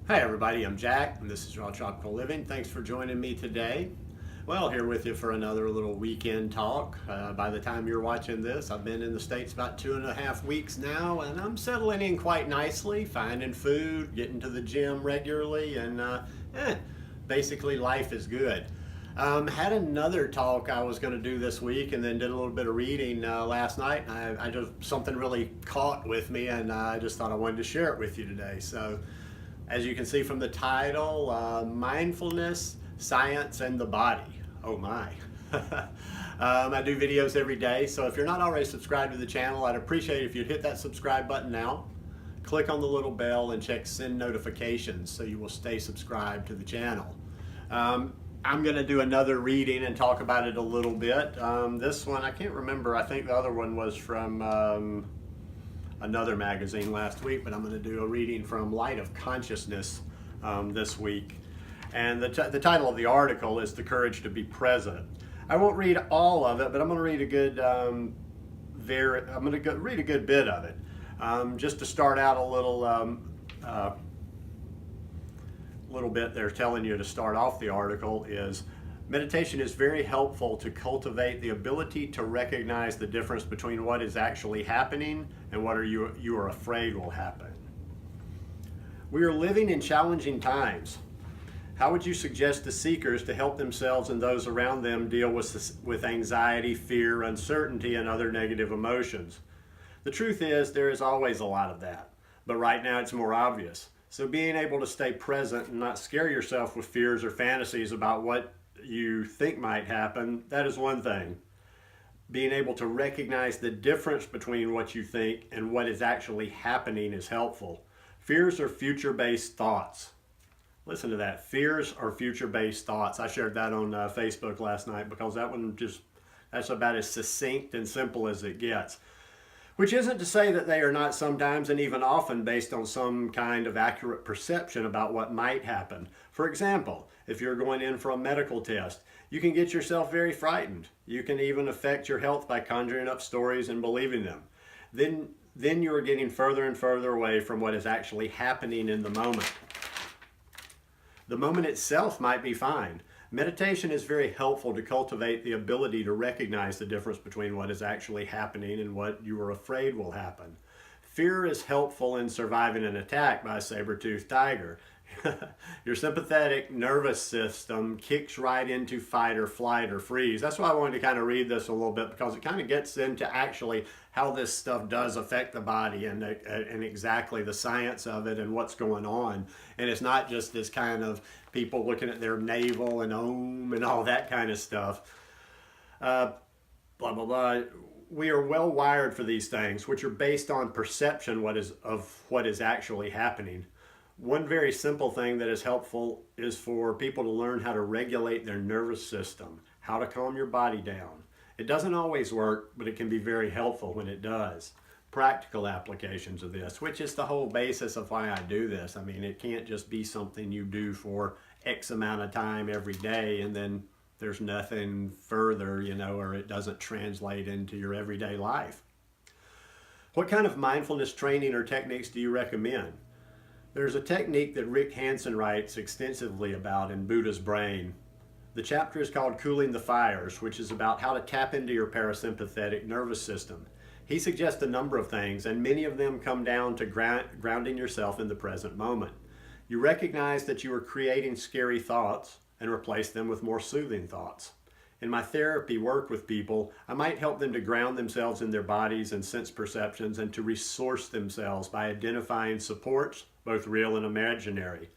Hi everybody, I'm Jack and this is Raw Tropical Living. Thanks for joining me today. Well, here with you for another little weekend talk. By the time you're watching this, I've been in the States about 2.5 weeks now and I'm settling in quite nicely, finding food, getting to the gym regularly, and basically life is good. Had another talk I was going to do this week and then did a little bit of reading last night. I just, something really caught with me and I just thought I wanted to share it with you today. So as you can see from the title, Mindfulness, Science, and the Body. Oh my. I do videos every day, so if you're not already subscribed to the channel, I'd appreciate it if you'd hit that subscribe button now. Click on the little bell and check send notifications so you will stay subscribed to the channel. I'm going to do another reading and talk about it a little bit. This one, I can't remember, I think the other one was from another magazine last week, but I'm going to do a reading from Light of Consciousness this week. And the title of the article is The Courage to Be Present. I won't read all of it, but I'm going to read a good read a good bit of it. Just to start out a little bit, they're telling you to start off the article is meditation is very helpful to cultivate the ability to recognize the difference between what is actually happening and what you are afraid will happen. We are living in challenging times. How would you suggest to seekers to help themselves and those around them deal with anxiety, fear, uncertainty, and other negative emotions? The truth is, there is always a lot of that, but right now it's more obvious. So being able to stay present and not scare yourself with fears or fantasies about what you think might happen, that is one thing. Being able to recognize the difference between what you think and what is actually happening is helpful. Fears are future-based thoughts. Listen to that. Fears are future-based thoughts. I shared that on Facebook last night because that's about as succinct and simple as it gets. Which isn't to say that they are not sometimes and even often based on some kind of accurate perception about what might happen. For example, if you're going in for a medical test, you can get yourself very frightened. You can even affect your health by conjuring up stories and believing them. Then you are getting further and further away from what is actually happening in the moment. The moment itself might be fine. Meditation is very helpful to cultivate the ability to recognize the difference between what is actually happening and what you are afraid will happen. Fear is helpful in surviving an attack by a saber-toothed tiger. Your sympathetic nervous system kicks right into fight or flight or freeze. That's why I wanted to kind of read this a little bit, because it kind of gets into actually how this stuff does affect the body and exactly the science of it and what's going on. And it's not just this kind of people looking at their navel and and all that kind of stuff. Blah, blah, blah. We are well wired for these things, which are based on perception of what is actually happening. One very simple thing that is helpful is for people to learn how to regulate their nervous system, how to calm your body down. It doesn't always work, but it can be very helpful when it does. Practical applications of this, which is the whole basis of why I do this. I mean, it can't just be something you do for X amount of time every day and then there's nothing further, or it doesn't translate into your everyday life. What kind of mindfulness training or techniques do you recommend? There's a technique that Rick Hansen writes extensively about in Buddha's Brain. The chapter is called Cooling the Fires, which is about how to tap into your parasympathetic nervous system. He suggests a number of things, and many of them come down to grounding yourself in the present moment. You recognize that you are creating scary thoughts and replace them with more soothing thoughts. In my therapy work with people, I might help them to ground themselves in their bodies and sense perceptions and to resource themselves by identifying supports, both real and imaginary.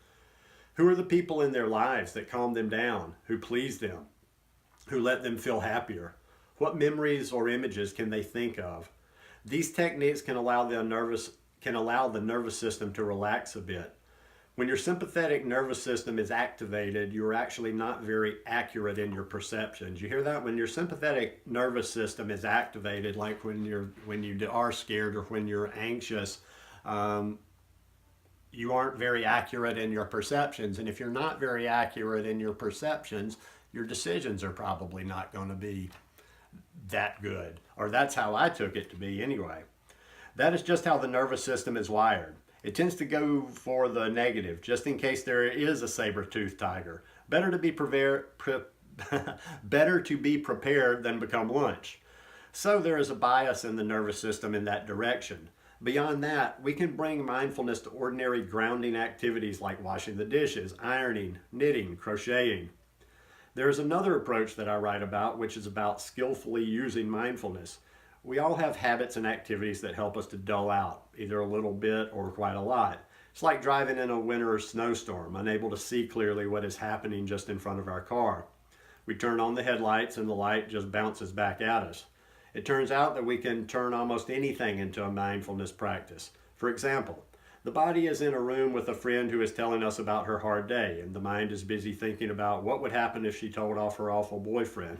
Who are the people in their lives that calm them down, who please them, who let them feel happier? What memories or images can they think of? These techniques can allow the nervous system to relax a bit. When your sympathetic nervous system is activated, you're actually not very accurate in your perceptions. You hear that? When your sympathetic nervous system is activated, like when you are scared or when you're anxious, you aren't very accurate in your perceptions. And if you're not very accurate in your perceptions, your decisions are probably not going to be that good. Or that's how I took it to be anyway. That is just how the nervous system is wired. It tends to go for the negative, just in case there is a saber-toothed tiger. Better to be better to be prepared than become lunch. So there is a bias in the nervous system in that direction. Beyond that, we can bring mindfulness to ordinary grounding activities like washing the dishes, ironing, knitting, crocheting. There is another approach that I write about, which is about skillfully using mindfulness. We all have habits and activities that help us to dull out, either a little bit or quite a lot. It's like driving in a winter snowstorm, unable to see clearly what is happening just in front of our car. We turn on the headlights and the light just bounces back at us. It turns out that we can turn almost anything into a mindfulness practice. For example, the body is in a room with a friend who is telling us about her hard day, and the mind is busy thinking about what would happen if she told off her awful boyfriend.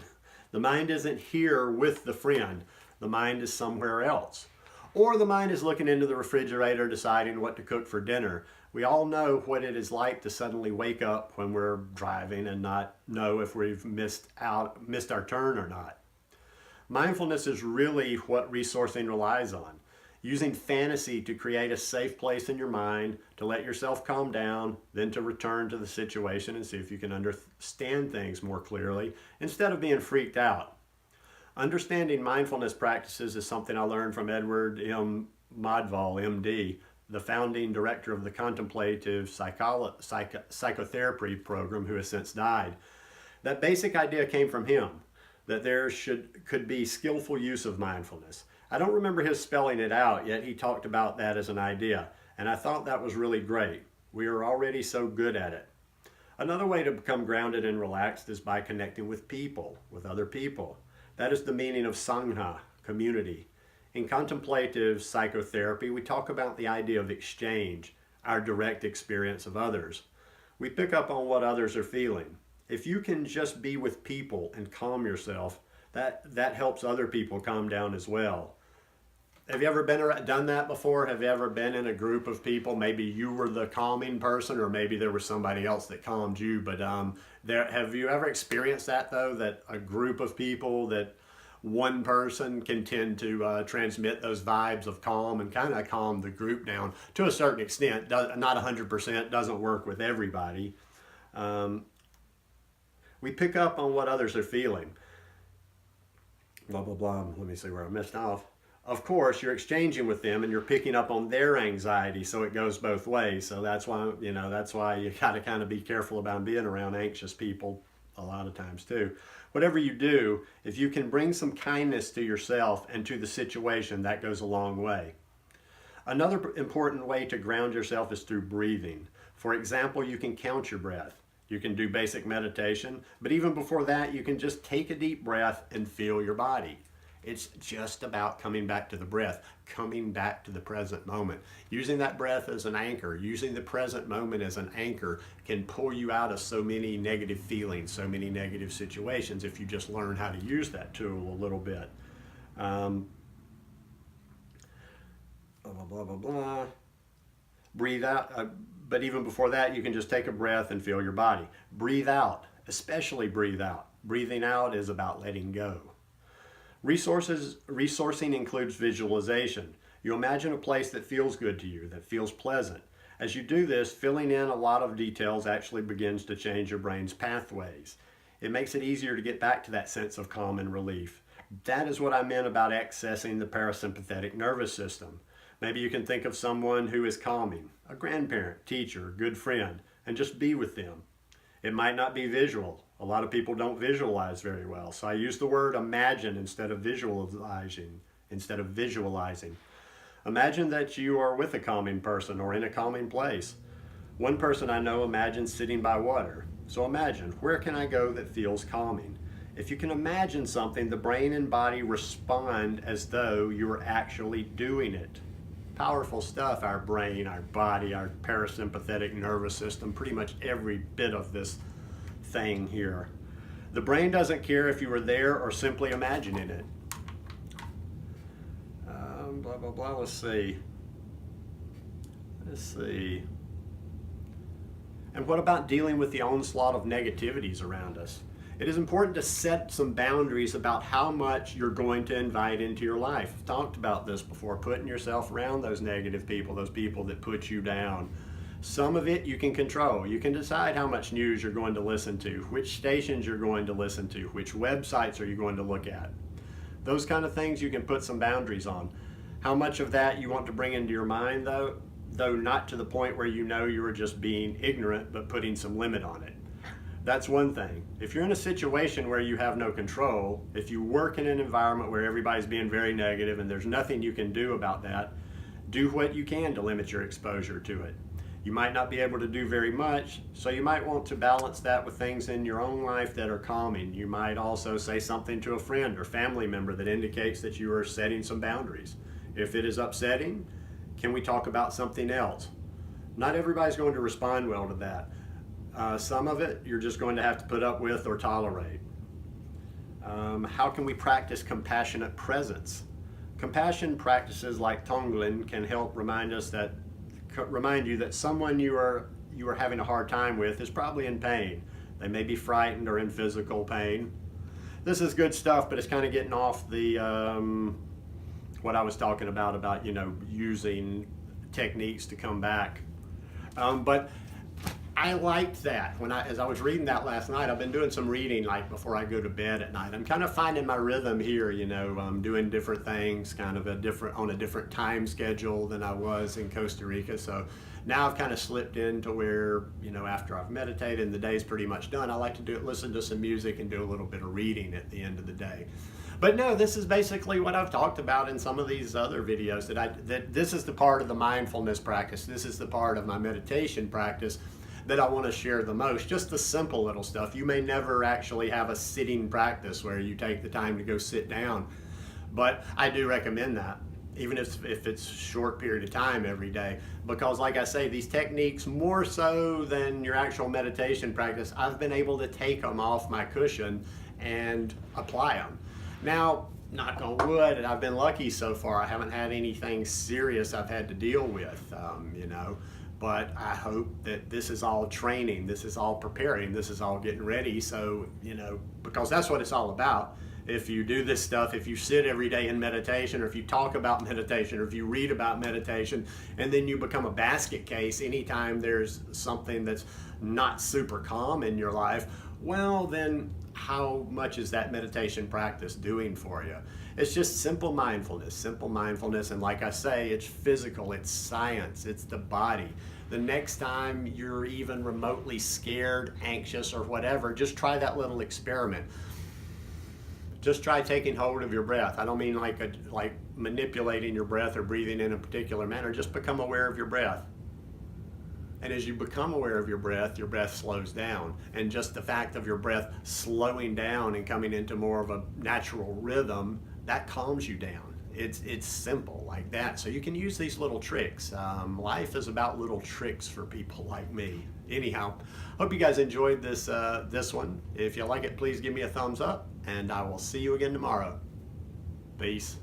The mind isn't here with the friend. The mind is somewhere else. Or the mind is looking into the refrigerator deciding what to cook for dinner. We all know what it is like to suddenly wake up when we're driving and not know if we've missed our turn or not. Mindfulness is really what resourcing relies on. Using fantasy to create a safe place in your mind, to let yourself calm down, then to return to the situation and see if you can understand things more clearly instead of being freaked out. Understanding mindfulness practices is something I learned from Edward M. Modval, MD, the founding director of the Contemplative Psychotherapy program, who has since died. That basic idea came from him, that there could be skillful use of mindfulness. I don't remember his spelling it out, yet he talked about that as an idea, and I thought that was really great. We are already so good at it. Another way to become grounded and relaxed is by connecting with people, with other people. That is the meaning of Sangha, community. In contemplative psychotherapy, we talk about the idea of exchange, our direct experience of others. We pick up on what others are feeling. If you can just be with people and calm yourself, that helps other people calm down as well. Have you ever done that before? Have you ever been in a group of people? Maybe you were the calming person, or maybe there was somebody else that calmed you. But have you ever experienced that, though, that a group of people, that one person can tend to transmit those vibes of calm and kind of calm the group down to a certain extent? Not 100%, doesn't work with everybody. We pick up on what others are feeling. Blah, blah, blah. Let me see where I missed off. Of course, you're exchanging with them and you're picking up on their anxiety, so it goes both ways. So that's why you got to kind of be careful about being around anxious people a lot of times too. Whatever you do, if you can bring some kindness to yourself and to the situation, that goes a long way. Another important way to ground yourself is through breathing. For example, you can count your breath. You can do basic meditation, but even before that, you can just take a deep breath and feel your body. It's just about coming back to the breath, coming back to the present moment. Using that breath as an anchor, using the present moment as an anchor can pull you out of so many negative feelings, so many negative situations if you just learn how to use that tool a little bit. Blah, blah, blah, blah. Breathe out. But even before that, you can just take a breath and feel your body. Breathe out, especially breathe out. Breathing out is about letting go. Resourcing includes visualization. You imagine a place that feels good to you, that feels pleasant. As you do this, filling in a lot of details actually begins to change your brain's pathways. It makes it easier to get back to that sense of calm and relief. That is what I meant about accessing the parasympathetic nervous system. Maybe you can think of someone who is calming, a grandparent, teacher, good friend, and just be with them. It might not be visual. A lot of people don't visualize very well. So I use the word imagine instead of visualizing. Imagine that you are with a calming person or in a calming place. One person I know imagines sitting by water. So imagine, where can I go that feels calming? If you can imagine something, the brain and body respond as though you were actually doing it. Powerful stuff, our brain, our body, our parasympathetic nervous system, pretty much every bit of this thing here. The brain doesn't care if you were there or simply imagining it. Blah, blah, blah, let's see. And what about dealing with the onslaught of negativities around us? It is important to set some boundaries about how much you're going to invite into your life. I've talked about this before, putting yourself around those negative people, those people that put you down. Some of it you can control. You can decide how much news you're going to listen to, which stations you're going to listen to, which websites are you going to look at. Those kind of things you can put some boundaries on. How much of that you want to bring into your mind, though not to the point where you know you are just being ignorant, but putting some limit on it. That's one thing. If you're in a situation where you have no control, if you work in an environment where everybody's being very negative and there's nothing you can do about that, do what you can to limit your exposure to it. You might not be able to do very much, so you might want to balance that with things in your own life that are calming. You might also say something to a friend or family member that indicates that you are setting some boundaries. If it is upsetting, can we talk about something else? Not everybody's going to respond well to that. Some of it you're just going to have to put up with or tolerate. How can we practice compassionate presence? Compassion practices like Tonglen can help remind you that someone you are having a hard time with is probably in pain. They may be frightened or in physical pain. This is good stuff, but it's kind of getting off the what I was talking about using techniques to come back. But I liked that as I was reading that last night. I've been doing some reading like before I go to bed at night. I'm kind of finding my rhythm here, doing different things, kind of on a different time schedule than I was in Costa Rica. So now I've kind of slipped into where, after I've meditated and the day's pretty much done, I like to listen to some music and do a little bit of reading at the end of the day. But no, this is basically what I've talked about in some of these other videos, that this is the part of the mindfulness practice. This is the part of my meditation practice that I want to share the most. Just the simple little stuff. You may never actually have a sitting practice where you take the time to go sit down, but I do recommend that, even if it's a short period of time every day, because like I say, these techniques, more so than your actual meditation practice, I've been able to take them off my cushion and apply them. Now, knock on wood, and I've been lucky so far. I haven't had anything serious I've had to deal with, but I hope that this is all training, this is all preparing, this is all getting ready. So, because that's what it's all about. If you do this stuff, if you sit every day in meditation, or if you talk about meditation, or if you read about meditation, and then you become a basket case anytime there's something that's not super calm in your life, well, then how much is that meditation practice doing for you? It's just simple mindfulness, and like I say, it's physical, it's science, it's the body. The next time you're even remotely scared, anxious, or whatever, just try that little experiment. Just try taking hold of your breath. I don't mean like manipulating your breath or breathing in a particular manner. Just become aware of your breath. And as you become aware of your breath slows down. And just the fact of your breath slowing down and coming into more of a natural rhythm, that calms you down. It's simple like that. So you can use these little tricks. Life is about little tricks for people like me. Anyhow, hope you guys enjoyed this one. If you like it, please give me a thumbs up, and I will see you again tomorrow. Peace.